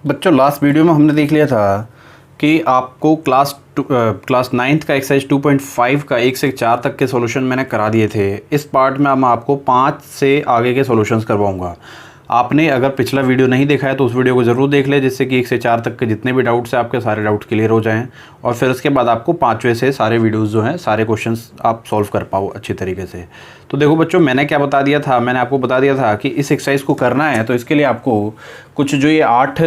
बच्चों last video में हमने देख लिया था कि आपको क्लास नाइन्थ का एक्सरसाइज 2.5 का 1 से 4 तक के सॉल्यूशन मैंने करा दिए थे। इस पार्ट में अब मैं आपको 5 से आगे के सॉल्यूशंस करवाऊंगा। आपने अगर पिछला वीडियो नहीं देखा है तो उस वीडियो को ज़रूर देख लें, जिससे कि 1 से 4 तक के जितने भी डाउट्स हैं आपके सारे डाउट क्लियर हो जाएं और फिर उसके बाद आपको 5वें से सारे वीडियोस जो हैं सारे क्वेश्चंस आप सॉल्व कर पाओ अच्छी तरीके से। तो देखो बच्चों, मैंने क्या बता दिया था, मैंने आपको बता दिया था कि इस एक्सरसाइज को करना है तो इसके लिए आपको कुछ जो ये 8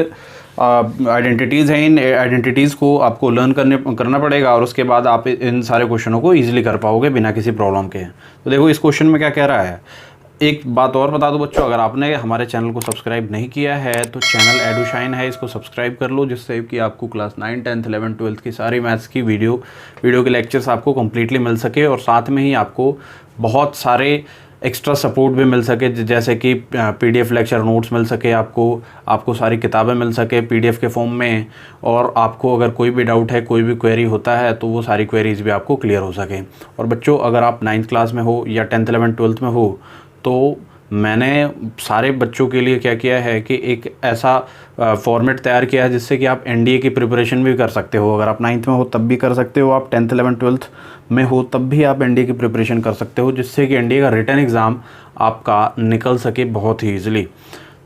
आइडेंटिटीज़ हैं, इन आइडेंटिटीज़ को आपको लर्न करना पड़ेगा और उसके बाद आप इन सारे क्वेश्चनों को ईजिली कर पाओगे बिना किसी प्रॉब्लम के। तो देखो इस क्वेश्चन में क्या कह रहा है। एक बात और बता दो बच्चों, अगर आपने हमारे चैनल को सब्सक्राइब नहीं किया है तो चैनल एडुशाइन है, इसको सब्सक्राइब कर लो, जिससे कि आपको क्लास 9, 10th, 11th, 12th की सारी मैथ्स की वीडियो के लेक्चर्स आपको कम्प्लीटली मिल सके और साथ में ही आपको बहुत सारे एक्स्ट्रा सपोर्ट भी मिल सके, जैसे कि पीडीएफ लेक्चर नोट्स मिल सके, आपको सारी किताबें मिल सके पीडीएफ के फॉर्म में, और आपको अगर कोई भी डाउट है, कोई भी क्वेरी होता है तो वो सारी क्वेरीज भी आपको क्लियर हो सके। और बच्चों, अगर आप 9th क्लास में हो या 10th, 11th, 12th में हो तो मैंने सारे बच्चों के लिए क्या किया है कि एक ऐसा फॉर्मेट तैयार किया है जिससे कि आप एनडीए की प्रिपरेशन भी कर सकते हो। अगर आप 9th में हो तब भी कर सकते हो, आप 10th, 11th, 12th में हो तब भी आप एनडीए की प्रिपरेशन कर सकते हो, जिससे कि एनडीए का रिटन एग्ज़ाम आपका निकल सके बहुत ही ईजिली।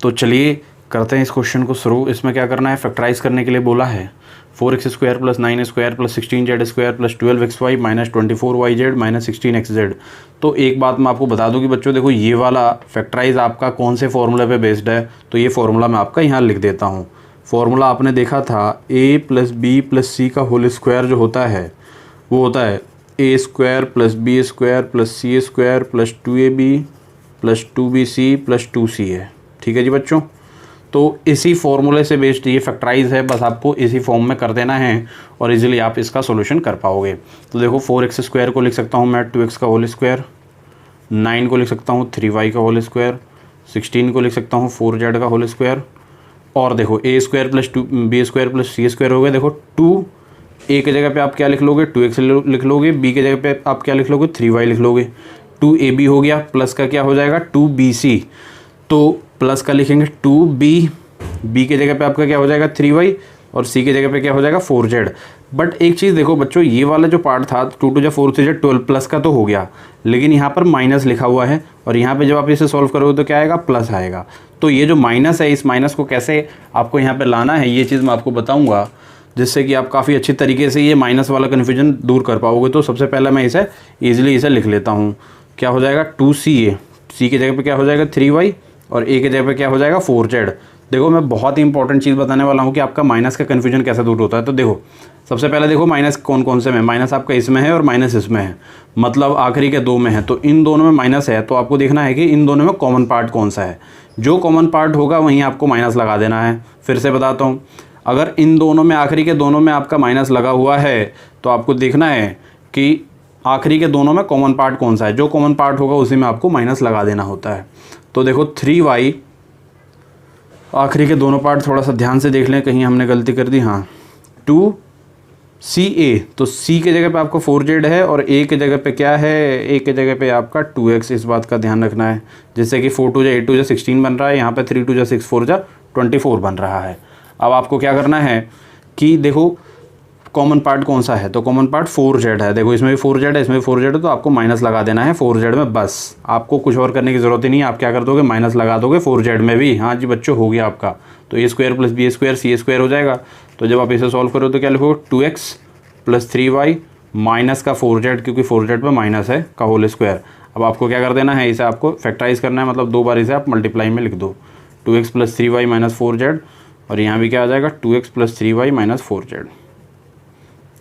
तो चलिए करते हैं इस क्वेश्चन को शुरू। इसमें क्या करना है, फैक्टराइज करने के लिए बोला है 4x² + 9² + 16z² + 12xy - 24yz - 16xz। तो एक बात मैं आपको बता दूं कि बच्चों देखो, ये वाला फैक्टराइज आपका कौन से फॉर्मूले पे बेस्ड है, तो ये फार्मूला मैं आपका यहाँ लिख देता हूँ। फार्मूला आपने देखा था a + b + c का होल स्क्वायर जो होता है वो होता है a² + b² + c² + 2ab + 2bc + 2ca। ठीक है जी बच्चों, तो इसी फॉर्मूले से बेस्ड ये फैक्टराइज है, बस आपको इसी फॉर्म में कर देना है और इजीली आप इसका सॉल्यूशन कर पाओगे। तो देखो 4x² को लिख सकता हूँ मैं 2x का होल स्क्वायर, 9 को लिख सकता हूँ 3y का होल स्क्वायर, 16 को लिख सकता हूँ 4z का होल स्क्वायर, और देखो a² + 2b² + c² हो गया। देखो 2 a की जगह पे आप क्या लिख लोगे, 2x लिख लोगे, b की जगह पे आप क्या लिख लोगे, 3y लिख लोगे, 2ab हो गया, प्लस का क्या हो जाएगा 2bc, तो प्लस का लिखेंगे 2b, b की जगह पे आपका क्या हो जाएगा 3y और c की जगह पे क्या हो जाएगा 4z। बट एक चीज़ देखो बच्चों, ये वाला जो पार्ट था 2 2 4 3 12 प्लस का तो हो गया, लेकिन यहाँ पर माइनस लिखा हुआ है और यहाँ पे जब आप इसे सॉल्व करोगे तो क्या आएगा, प्लस आएगा। तो ये जो माइनस है, इस माइनस को कैसे आपको यहाँ पे लाना है ये चीज़ मैं आपको बताऊँगा, जिससे कि आप काफ़ी अच्छी तरीके से ये माइनस वाला कन्फ्यूजन दूर कर पाओगे। तो सबसे पहले मैं इसे ईजिली इसे लिख लेता हूँ। क्या हो जाएगा 2ca, c की जगह पे क्या हो जाएगा 3y और a की जगह पे क्या हो जाएगा 4z। देखो मैं बहुत ही इंपॉर्टेंट चीज़ बताने वाला हूँ कि आपका माइनस का कन्फ्यूजन कैसे दूर होता है। तो देखो सबसे पहले देखो माइनस कौन कौन से में, माइनस आपका इसमें है और माइनस इसमें है, मतलब आखिरी के 2 में है। तो इन दोनों में माइनस है, तो आपको देखना है कि इन दोनों में कॉमन पार्ट कौन सा है। जो कॉमन पार्ट होगा वहीं आपको माइनस लगा देना है। फिर से बताता हूँ, अगर इन दोनों में आखिरी के दोनों में आपका माइनस लगा हुआ है तो आपको देखना है कि आखिरी के दोनों में कॉमन पार्ट कौन सा है। जो कॉमन पार्ट होगा उसी में आपको माइनस लगा देना होता है। तो देखो 3y, आखिरी के दोनों पार्ट थोड़ा सा ध्यान से देख लें, कहीं हमने गलती कर दी। हाँ 2ca, तो c के जगह पे आपका 4z है और a के जगह पे क्या है, a के जगह पे आपका 2x। इस बात का ध्यान रखना है, जैसे कि 4 2 8 2 16 बन रहा है, यहाँ पे 3 2 6 4 24 बन रहा है। अब आपको क्या करना है कि देखो कॉमन पार्ट कौन सा है, तो कॉमन पार्ट 4z है। देखो इसमें भी 4z है, इसमें भी 4z है, तो आपको माइनस लगा देना है 4z में, बस आपको कुछ और करने की ज़रूरत ही नहीं है। आप क्या कर दोगे, माइनस लगा दोगे 4z में भी। हाँ जी बच्चों, हो गया आपका। तो a² + b² c² हो जाएगा। तो जब आप इसे सॉल्व करो तो क्या लिखोगे 2x + 3y माइनस का 4z, क्योंकि 4z पे माइनस है, का होल स्क्वायर। अब आपको क्या कर देना है, इसे आपको फैक्टराइज करना है, मतलब 2 बार इसे आप मल्टीप्लाई में लिख दो। 2x + 3y - 4z, और यहाँ भी क्या आ जाएगा 2x + 3y - 4z।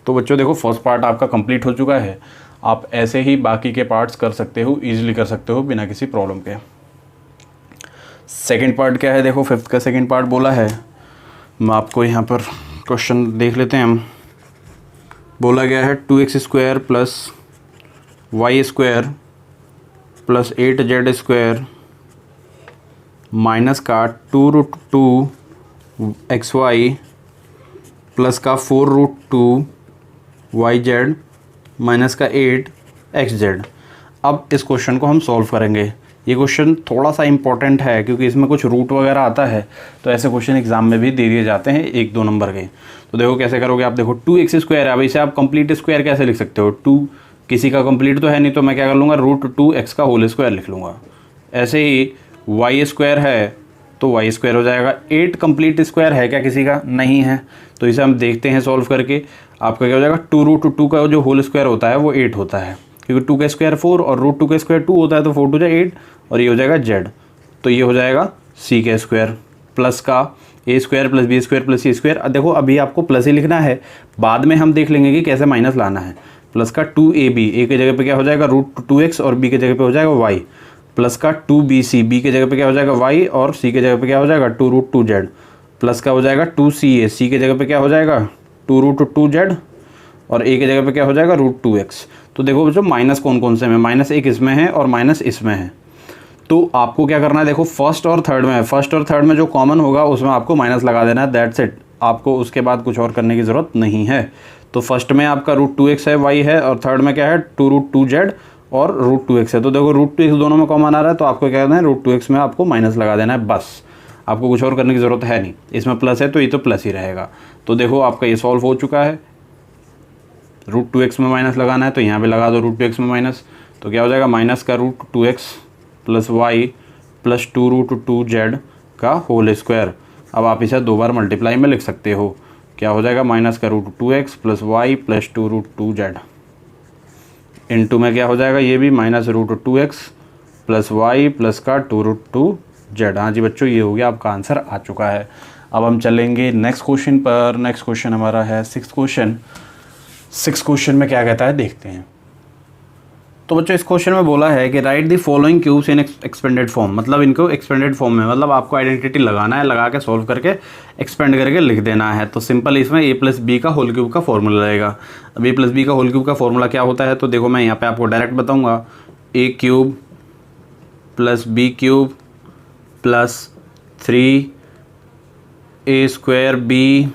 तो बच्चों देखो फर्स्ट पार्ट आपका कंप्लीट हो चुका है। आप ऐसे ही बाकी के पार्ट्स कर सकते हो, ईजिली कर सकते हो बिना किसी प्रॉब्लम के। सेकंड पार्ट क्या है, देखो 5th का सेकंड पार्ट बोला है। मैं आपको यहाँ पर क्वेश्चन देख लेते हैं हम। बोला गया है 2x² + y² + 8z² माइनस का 2√2xy प्लस का 4√2yz माइनस का 8xz। अब इस क्वेश्चन को हम सॉल्व करेंगे। ये क्वेश्चन थोड़ा सा इंपॉर्टेंट है क्योंकि इसमें कुछ रूट वगैरह आता है, तो ऐसे क्वेश्चन एग्जाम में भी दे दिए जाते हैं 1-2 नंबर के। तो देखो कैसे करोगे आप, देखो 2x² है, अब इसे आप कंप्लीट स्क्वायर कैसे लिख सकते हो, 2 किसी का कंप्लीट तो है नहीं, तो मैं क्या कर लूँगा, √2x का होल स्क्वायर लिख लूँगा। ऐसे ही y² है तो y² हो जाएगा। 8 कंप्लीट स्क्वायर है क्या किसी का, नहीं है, तो इसे हम देखते हैं सॉल्व करके। आपका क्या हो जाएगा, 2√2 का जो होल स्क्वायर होता है वो 8 होता है, क्योंकि 2 का स्क्वायर 4 और √2 का स्क्वायर 2 होता है, तो 4 2 8 और ये हो जाएगा z, तो ये हो जाएगा c² प्लस का a² + b² + c²। देखो अभी आपको प्लस ही लिखना है, बाद में हम देख लेंगे कि कैसे माइनस लाना है। प्लस का 2ab, a के जगह पे क्या हो जाएगा √2x और b के जगह पे हो जाएगा y, प्लस का 2bc, b के जगह पे क्या हो जाएगा y और c के जगह पे क्या हो जाएगा 2√2z, प्लस का हो जाएगा 2ca, c के जगह पे क्या हो जाएगा 2√2z और a के जगह पे क्या हो जाएगा √2x। तो देखो बच्चों माइनस कौन कौन से में, माइनस एक इसमें है और माइनस इसमें है, तो आपको क्या करना है, देखो फर्स्ट और थर्ड में है, फर्स्ट और थर्ड में जो कॉमन होगा उसमें आपको माइनस लगा देना है, दैट्स इट। आपको उसके बाद कुछ और करने की ज़रूरत नहीं है। तो फर्स्ट में आपका √2x है, y है, और थर्ड में क्या है 2√2z और √2x है। तो देखो √2x दोनों में कॉमन आ रहा है, तो आपको क्या करना है √2x में आपको माइनस लगा देना है, बस। आपको कुछ और करने की ज़रूरत है नहीं। इसमें प्लस है तो ये तो प्लस ही रहेगा। तो देखो आपका ये सॉल्व हो चुका है। √2x में माइनस लगाना है तो यहाँ पे लगा दो √2x में माइनस, तो क्या हो जाएगा माइनस का √2x + y + 2√2z का होल स्क्वायर। अब आप इसे 2 बार मल्टीप्लाई में लिख सकते हो, क्या हो जाएगा माइनस का √2x + y + 2√2z, इनटू में क्या हो जाएगा ये भी माइनस √2x + y + का 2√2z। हाँ जी बच्चों, ये हो गया, आपका आंसर आ चुका है। अब हम चलेंगे नेक्स्ट क्वेश्चन पर। नेक्स्ट क्वेश्चन हमारा है 6th क्वेश्चन। 6th क्वेश्चन में क्या कहता है देखते हैं। तो बच्चों इस क्वेश्चन में बोला है कि right the following cubes in expanded form, मतलब इनको एक्सपेंडेड फॉर्म में, मतलब आपको आइडेंटिटी लगाना है, लगा के सॉल्व करके एक्सपेंड करके लिख देना है। तो सिंपल इसमें a + b का होल क्यूब का फॉर्मूला रहेगा। अब a + b का होल क्यूब का फॉर्मूला क्या होता है, तो देखो मैं यहाँ पे आपको डायरेक्ट बताऊँगा, a³ + b³ + 3a²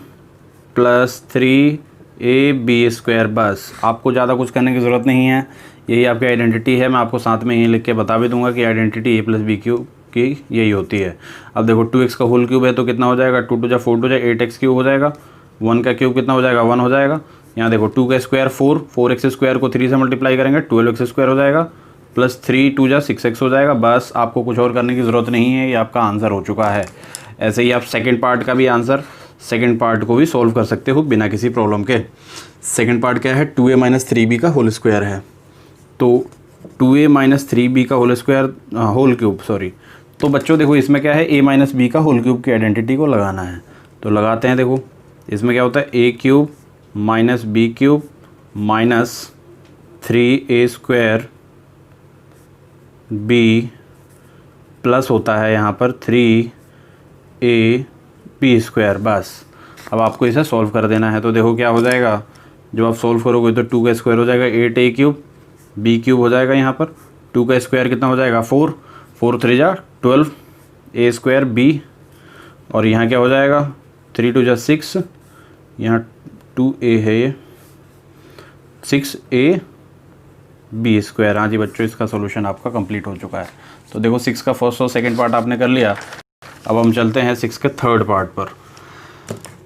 + 3ab²। बस, आपको ज़्यादा कुछ करने की ज़रूरत नहीं है, यही आपकी आइडेंटिटी है। मैं आपको साथ में यही लिख के बता भी दूंगा कि आइडेंटिटी a + b³ की यही होती है। अब देखो 2x का होल क्यूब है तो कितना हो जाएगा, 2 2 4 2 8x³ हो जाएगा, 1 का क्यूब कितना हो जाएगा 1 हो जाएगा। यहाँ देखो 2 का स्क्वायर 4, 4x² को 3 से मल्टीप्लाई करेंगे 12x² हो जाएगा, प्लस 3 2 6x हो जाएगा। बस, आपको कुछ और करने की ज़रूरत नहीं है, ये आपका आंसर हो चुका है। ऐसे ही आप सेकेंड पार्ट का भी आंसर, सेकेंड पार्ट को भी सॉल्व कर सकते हो बिना किसी प्रॉब्लम के। सेकेंड पार्ट क्या है, 2a - 3b का होल स्क्वायर है, तो 2a - 3b का whole square whole cube sorry. तो बच्चों देखो इसमें क्या है, a - b का होल क्यूब की आइडेंटिटी को लगाना है, तो लगाते हैं। देखो इसमें क्या होता है, a³ - b³ - 3a² b plus होता है यहाँ पर 3ab²। बस, अब आपको इसे सॉल्व कर देना है। तो देखो क्या हो जाएगा, जब आप सॉल्व करोगे तो 2 का स्क्वायर हो जाएगा 8a³ b³ हो जाएगा, यहाँ पर 2 का स्क्वायर कितना हो जाएगा 4, 4 3 जा 12 a² b, और यहाँ क्या हो जाएगा 3 2 जा 6, यहाँ 2a है ये 6ab²। हाँ जी बच्चों, इसका सोल्यूशन आपका कंप्लीट हो चुका है। तो देखो 6 का फर्स्ट और सेकंड पार्ट आपने कर लिया। अब हम चलते हैं 6 के थर्ड पार्ट पर।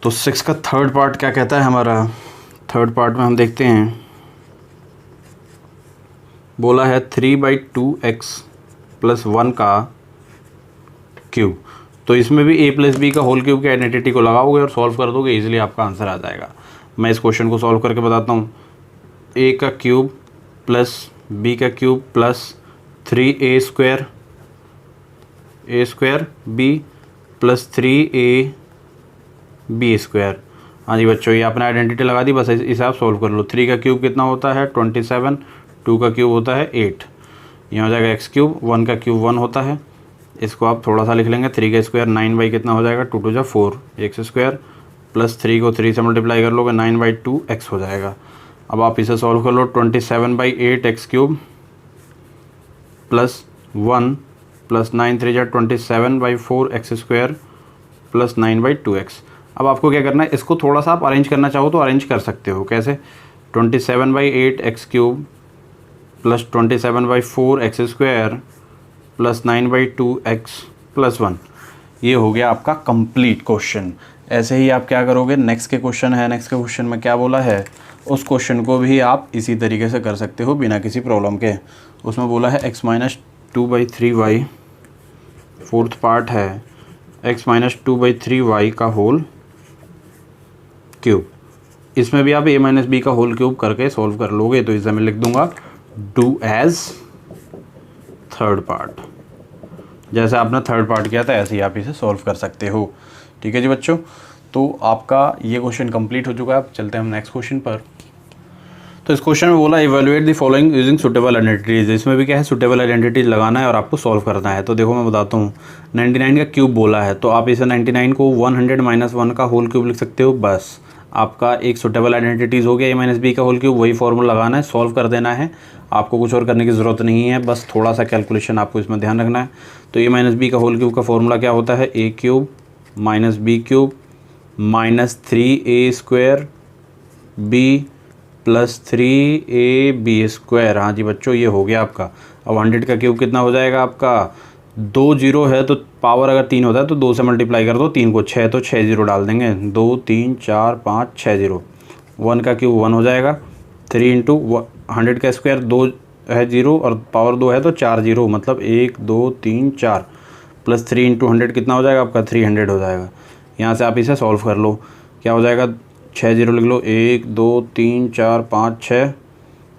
तो 6 का थर्ड पार्ट क्या कहता है हमारा, थर्ड पार्ट में हम देखते हैं, बोला है 3/2x + 1 का क्यूब। तो इसमें भी a + b का होल क्यूब की आइडेंटिटी को लगाओगे और सॉल्व कर दोगे, इजीली आपका आंसर आ जाएगा। मैं इस क्वेश्चन को सॉल्व करके बताता हूँ। a का क्यूब + b का क्यूब + 3a² b + 3ab²। हाँ जी बच्चों, ये आपने आइडेंटिटी लगा दी, बस इसे आप सॉल्व कर लो। 3 का क्यूब कितना होता है 27, 2 का क्यूब होता है 8, यहाँ हो जाएगा x³, 1 का क्यूब 1 होता है, इसको आप थोड़ा सा लिख लेंगे। 3 का स्क्वायर 9 कितना हो जाएगा 2 2 जा 4 x² प्लस 3 को 3 से मल्टीप्लाई कर लोगे 9/2x हो जाएगा। अब आप इसे सॉल्व कर लो, 27/8 x³ प्लस 1 प्लस 9 3 जा 27/4 x² प्लस 9/2x। अब आपको क्या करना है, इसको थोड़ा सा आप अरेंज करना चाहो तो अरेंज कर सकते हो। कैसे, 27/8 x³ plus 27/4 x² plus 9/2x+1। ये हो गया आपका कंप्लीट क्वेश्चन। ऐसे ही आप क्या करोगे, नेक्स्ट के क्वेश्चन है, नेक्स्ट के क्वेश्चन में क्या बोला है, उस क्वेश्चन को भी आप इसी तरीके से कर सकते हो बिना किसी प्रॉब्लम के। उसमें बोला है x-2/3y, फोर्थ पार्ट है x-2/3y का होल क्यूब। इसमें भी आप a-b का होल क्यूब करके सॉल्व कर लोगे, तो इसे मैं लिख दूंगा डू एज थर्ड पार्ट। जैसे आपने थर्ड पार्ट किया था ऐसे ही आप इसे सॉल्व कर सकते हो। ठीक है जी बच्चों, तो आपका ये क्वेश्चन कंप्लीट हो चुका है। अब चलते हैं हम नेक्स्ट क्वेश्चन पर। तो इस क्वेश्चन में बोला evaluate the following using suitable identities. इसमें भी क्या है, सुटेबल आइडेंटिटीज लगाना है और आपको सॉल्व करना है। तो देखो मैं बताता हूँ, 99 का क्यूब बोला है, तो आप इसे 99 को 100 - 1 का होल क्यूब लिख सकते हो। बस आपका एक सुटेबल आइडेंटिटीज़ हो गया a - b का होल क्यूब। वही फॉर्मूला लगाना है, सॉल्व कर देना है, आपको कुछ और करने की ज़रूरत नहीं है। बस थोड़ा सा कैलकुलेशन आपको इसमें ध्यान रखना है। तो a - b का होल क्यूब का फॉर्मूला क्या होता है, a³ - b³ -3a² b + 3ab²। हाँ जी बच्चों, ये हो गया आपका। अब 100 का क्यूब कितना हो जाएगा आपका, 2 0 है तो पावर अगर 3 होता है तो 2 से मल्टीप्लाई कर दो, 3 को 6 तो 6 0 डाल देंगे, 2 3 4 5 6 0। 1 का क्यूब 1 हो जाएगा, 3 × 100 का स्क्वायर 2 है 0 और पावर 2 है तो 4 0, मतलब 1 2 3 4 + 3 × 100 कितना हो जाएगा आपका, 300 हो जाएगा। यहाँ से आप इसे सॉल्व कर लो, क्या हो जाएगा, 6 0 लिख लो, 1 2 3 4 5 6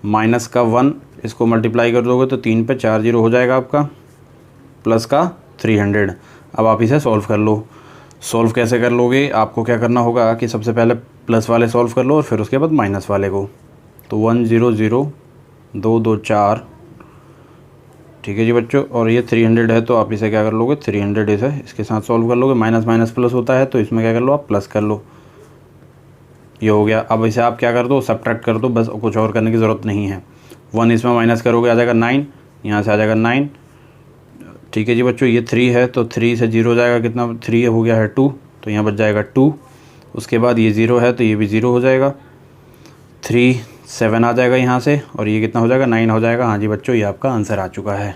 माइनस का 1, इसको मल्टीप्लाई कर दोगे तो 3 पे 4 0 हो जाएगा आपका, प्लस का 300। अब आप इसे सॉल्व कर लो। सॉल्व कैसे कर लोगे, आपको क्या करना होगा कि सबसे पहले प्लस वाले सॉल्व कर लो और फिर उसके बाद माइनस वाले को। तो 1 0 0 2 2 4, ठीक है जी बच्चों। और ये 300 है तो आप इसे क्या कर लोगे, 300 इसे इसके साथ सॉल्व कर लोगे। माइनस माइनस प्लस होता है तो इसमें क्या कर लो, आप प्लस कर लो। ये हो गया। अब इसे आप क्या कर दो, सब्ट्रैक्ट कर दो, बस कुछ और करने की ज़रूरत नहीं है। 1 इसमें माइनस करोगे आ जाएगा 9, यहाँ से आ जाएगा 9, ठीक है जी बच्चों। ये 3 है तो 3 से 0 हो जाएगा, कितना 3 हो गया है 2, तो यहाँ बच जाएगा 2। उसके बाद ये 0 है तो ये भी 0 हो जाएगा, 3 7 आ जाएगा यहाँ से, और ये कितना हो जाएगा, 9 हो जाएगा। हाँ जी बच्चों, ये आपका आंसर आ चुका है।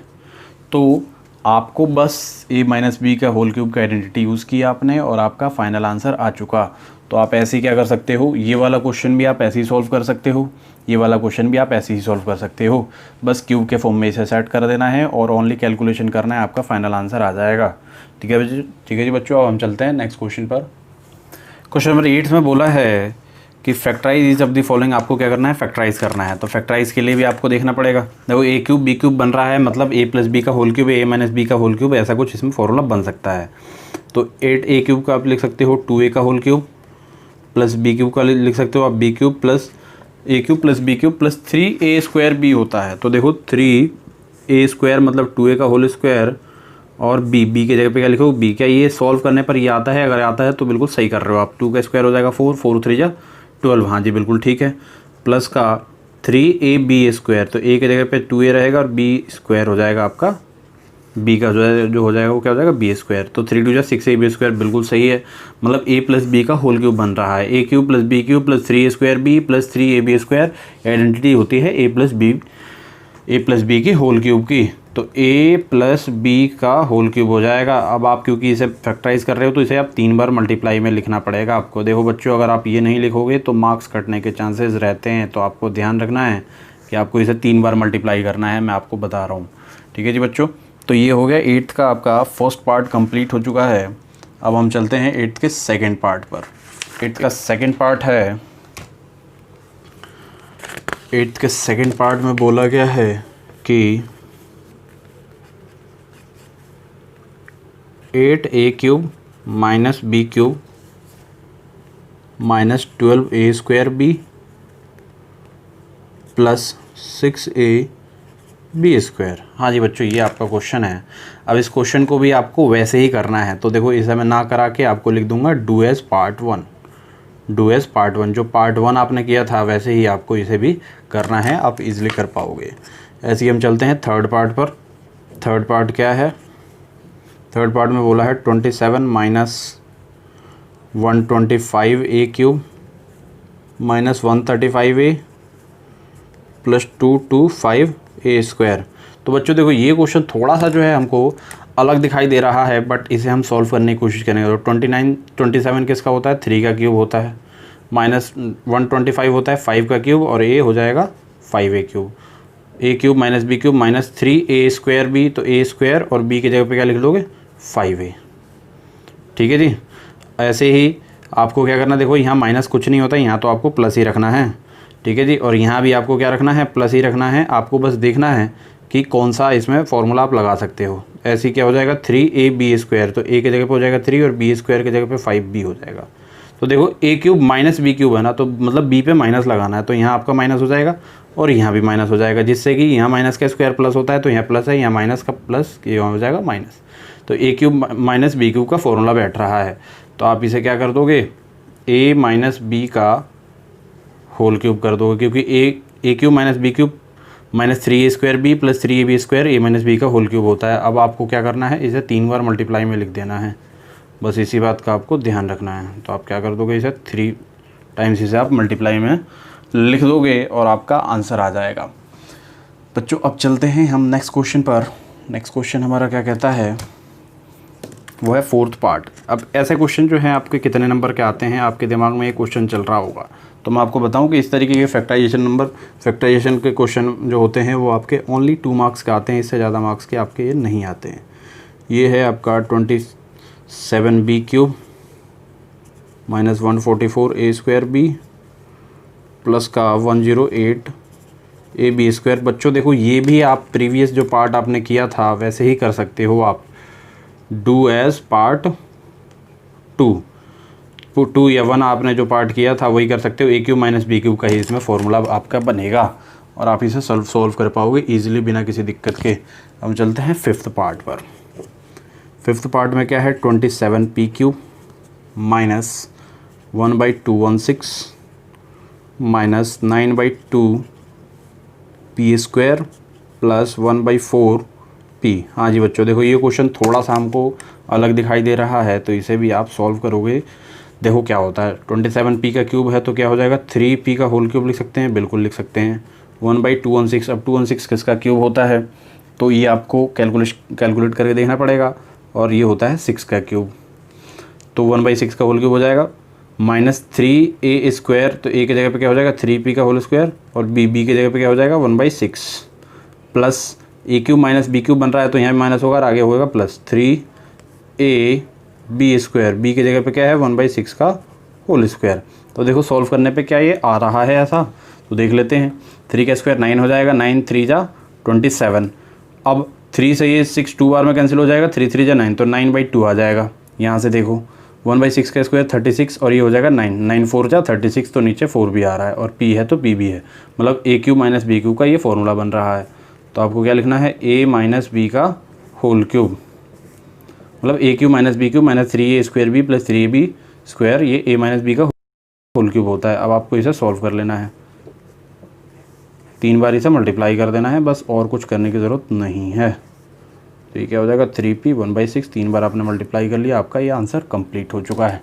तो आपको बस a - b का होल क्यूब का आइडेंटिटी यूज़ किया आपने और आपका फाइनल आंसर आ चुका। तो आप ऐसे ही क्या कर सकते हो, ये वाला क्वेश्चन भी आप ऐसे ही सॉल्व कर सकते हो, ये वाला क्वेश्चन भी आप ऐसे ही सॉल्व कर सकते हो। बस क्यूब के फॉर्म में इसे सेट कर देना है और ओनली कैलकुलेशन करना है, आपका फाइनल आंसर आ जाएगा। ठीक है जी बच्चों, अब हम चलते हैं नेक्स्ट क्वेश्चन पर। क्वेश्चन नंबर 8 में बोला है कि factorise each of the following. आपको क्या करना है, फैक्टराइज करना है। तो फैक्टराइज के लिए भी आपको देखना पड़ेगा। देखो a³ b³ बन रहा है, मतलब a + b का होल क्यूब a - b का होल क्यूब, ऐसा कुछ इसमें फॉर्मूला बन सकता है। तो 8a³ का आप लिख सकते हो 2a का होल क्यूब, प्लस b³ का लिख सकते हो आप b³ plus a³ plus b³ plus 3a² b होता है। तो देखो 3a² मतलब 2a का होल स्क्वायर और b की जगह पे क्या लिखो, b। क्या ये सॉल्व करने पर ये आता है, अगर आता है तो बिल्कुल सही कर रहे हो आप। 2 का स्क्वायर हो जाएगा 4, 4 3 जा 12, हाँ जी बिल्कुल ठीक है। प्लस का 3ab², तो a की जगह पे 2a रहेगा और b² हो जाएगा आपका, b का जो हो जाएगा वो क्या हो जाएगा, b²। तो 3 2 जा 6ab² बिल्कुल सही है, मतलब a + b का होल क्यूब बन रहा है। a³ + b³ + 3a² b + 3ab² identity होती है a + b की होल क्यूब की। तो a + b का होल क्यूब हो जाएगा। अब आप क्योंकि इसे फैक्टराइज कर रहे हो तो इसे आप 3 बार मल्टीप्लाई में लिखना पड़ेगा आपको। देखो बच्चों, अगर आप ये नहीं लिखोगे तो मार्क्स कटने के चांसेस रहते हैं, तो आपको ध्यान रखना है कि आपको इसे 3 बार मल्टीप्लाई करना है, मैं आपको बता रहा हूँ। ठीक है जी बच्चों, तो ये हो गया 8th का आपका फर्स्ट पार्ट कंप्लीट हो चुका है। अब हम चलते हैं 8th के सेकेंड पार्ट पर। 8th का सेकेंड पार्ट है, 8th के सेकेंड पार्ट में बोला गया है कि 8a³ - b³ -12a² plus 6ab²। हाँ जी बच्चों, ये आपका क्वेश्चन है। अब इस क्वेश्चन को भी आपको वैसे ही करना है। तो देखो इसे मैं ना करा के आपको लिख दूंगा do as part 1। Do as part 1, जो पार्ट 1 आपने किया था वैसे ही आपको इसे भी करना है, आप इजीली कर पाओगे। ऐसे ही हम चलते हैं थर्ड पार्ट पर। थर्ड पार्ट क्या है, थर्ड पार्ट में बोला है 27 - 125a³ -135a + 225a²। तो बच्चों देखो ये क्वेश्चन थोड़ा सा जो है हमको अलग दिखाई दे रहा है, बट इसे हम सॉल्व करने की कोशिश करेंगे। तो 27 किसका होता है, 3 का क्यूब होता है, -125 होता है 5 का क्यूब, और ए हो जाएगा 5a cube, a cube minus B cube minus 3a² b, तो a² और b की जगह पे क्या लिख दोगे 5a। ठीक है जी। ऐसे ही आपको क्या करना, देखो यहाँ माइनस कुछ नहीं होता, यहाँ तो आपको प्लस ही रखना है। ठीक है जी। और यहाँ भी आपको क्या रखना है, प्लस ही रखना है। आपको बस देखना है कि कौन सा इसमें फॉर्मूला आप लगा सकते हो। ऐसे ही क्या हो जाएगा 3ab², तो a की जगह पे हो जाएगा 3 और b² की जगह पे 5b हो जाएगा। तो देखो a cube minus B cube है ना, तो मतलब b पे माइनस लगाना है, तो यहाँ आपका माइनस हो जाएगा और यहाँ भी माइनस हो जाएगा, जिससे कि यहाँ माइनस का स्क्वायर प्लस होता है, तो यहाँ प्लस है, यहाँ माइनस का प्लस, यहाँ हो जाएगा माइनस। तो a cube minus B cube का फॉर्मूला बैठ रहा है। तो आप इसे क्या कर दोगे, a माइनस बी का होल क्यूब कर दोगे, क्योंकि a cube minus B cube minus 3a² B plus 3ab² a minus B का होल क्यूब होता है। अब आपको क्या करना है, इसे 3 बार मल्टीप्लाई में लिख देना है, बस इसी बात का आपको ध्यान रखना है। तो आप क्या कर दोगे, इसे 3 टाइम्स इसे आप मल्टीप्लाई में लिख दोगे और आपका आंसर आ जाएगा। बच्चों अब चलते हैं हम नेक्स्ट क्वेश्चन पर। नेक्स्ट क्वेश्चन हमारा क्या कहता है, वो है 4th पार्ट। अब ऐसे क्वेश्चन जो हैं आपके कितने नंबर के आते हैं, आपके दिमाग में ये क्वेश्चन चल रहा होगा, तो मैं आपको बताऊं कि इस तरीके के फैक्टराइजेशन के क्वेश्चन जो होते हैं वो आपके ओनली 2 मार्क्स के आते हैं, इससे ज़्यादा मार्क्स के आपके ये नहीं आते हैं। ये है आपका 27b³ minus 144a² B plus का 108ab²। बच्चों देखो ये भी आप प्रीवियस जो पार्ट आपने किया था वैसे ही कर सकते हो, आप डू एज पार्ट 2 या 1 आपने जो पार्ट किया था वही कर सकते हो। a³ माइनस बी क्यूब का ही इसमें फॉर्मूला आपका बनेगा और आप इसे सॉल्व कर पाओगे ईजिली बिना किसी दिक्कत के। हम चलते हैं 5th पार्ट पर। 5th पार्ट में क्या है, 27p³ minus 1/216 minus 9/2p² plus 1/4p। हाँ जी बच्चों देखो ये क्वेश्चन थोड़ा सा हमको अलग दिखाई दे रहा है, तो इसे भी आप सॉल्व करोगे। देखो क्या होता है, 27p का क्यूब है तो क्या हो जाएगा, 3p का होल क्यूब लिख सकते हैं, बिल्कुल लिख सकते हैं। 1/216, अब 216 किसका क्यूब होता है, तो ये आपको कैलकुलेट करके देखना पड़ेगा, और ये होता है 6 का क्यूब, तो 1/6 का होल क्यूब हो जाएगा माइनस 3a², तो a की जगह पे क्या हो जाएगा 3p का होल स्क्वायर, और b की जगह पे क्या हो जाएगा 1/6 प्लस a³ माइनस b³ बन रहा है, तो यहाँ भी माइनस होगा और आगे होगा प्लस 3ab², b की जगह पे क्या है 1/6 का होल स्क्वायर। तो देखो सॉल्व करने पे क्या ये आ रहा है ऐसा, तो देख लेते हैं। 3 का स्क्वायर 9 हो जाएगा, 9 3 जा 27। अब 3 से ये 6 2 बार में कैंसिल हो जाएगा, 3 3 जा 9, तो 9/2 आ जाएगा। यहाँ से देखो 1/6 का स्क्वायर 36 और ये हो जाएगा 9, 9 4 जा 36, तो नीचे 4 भी आ रहा है और p है तो p भी है, मतलब a³ माइनस बी क्यूब का ये फॉर्मूला बन रहा है। तो आपको क्या लिखना है, a माइनस बी का होल क्यूब, मतलब a³ minus B cube minus 3a² B plus 3ab², ये a माइनस बी का होल क्यूब होता है। अब आपको इसे सॉल्व कर लेना है, 3 बार इसे मल्टीप्लाई कर देना है, बस और कुछ करने की ज़रूरत नहीं है। तो ये क्या हो जाएगा 3p 1/6, 3 बार आपने मल्टीप्लाई कर लिया, आपका ये आंसर कंप्लीट हो चुका है।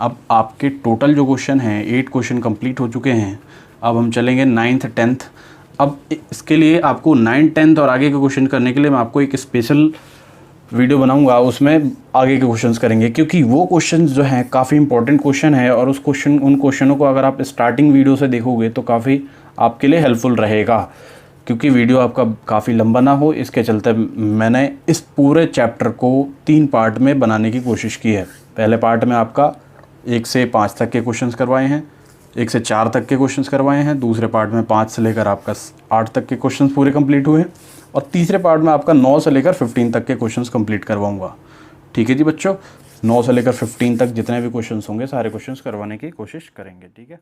अब आपके टोटल जो क्वेश्चन हैं 8 क्वेश्चन कंप्लीट हो चुके हैं। अब हम चलेंगे 9th 10th। अब इसके लिए आपको 9th 10th और आगे के क्वेश्चन करने के लिए मैं आपको एक स्पेशल वीडियो बनाऊंगा, उसमें आगे के क्वेश्चंस करेंगे, क्योंकि वो क्वेश्चंस जो हैं काफ़ी इंपॉर्टेंट क्वेश्चन है, और उन क्वेश्चनों को अगर आप स्टार्टिंग वीडियो से देखोगे तो काफ़ी आपके लिए हेल्पफुल रहेगा, क्योंकि वीडियो आपका काफ़ी लंबा ना हो, इसके चलते मैंने इस पूरे चैप्टर को 3 पार्ट में बनाने की कोशिश की है। पहले पार्ट में आपका 1 से 5 तक के क्वेश्चंस करवाए हैं, 1 से 4 तक के क्वेश्चंस करवाए हैं, दूसरे पार्ट में 5 से लेकर आपका 8 तक के क्वेश्चंस पूरे कंप्लीट हुए हैं, और तीसरे पार्ट में आपका 9 से लेकर 15 तक के क्वेश्चंस कंप्लीट करवाऊंगा। ठीक है जी बच्चों, 9 से लेकर 15 तक जितने भी क्वेश्चंस होंगे सारे क्वेश्चंस करवाने की कोशिश करेंगे। ठीक है।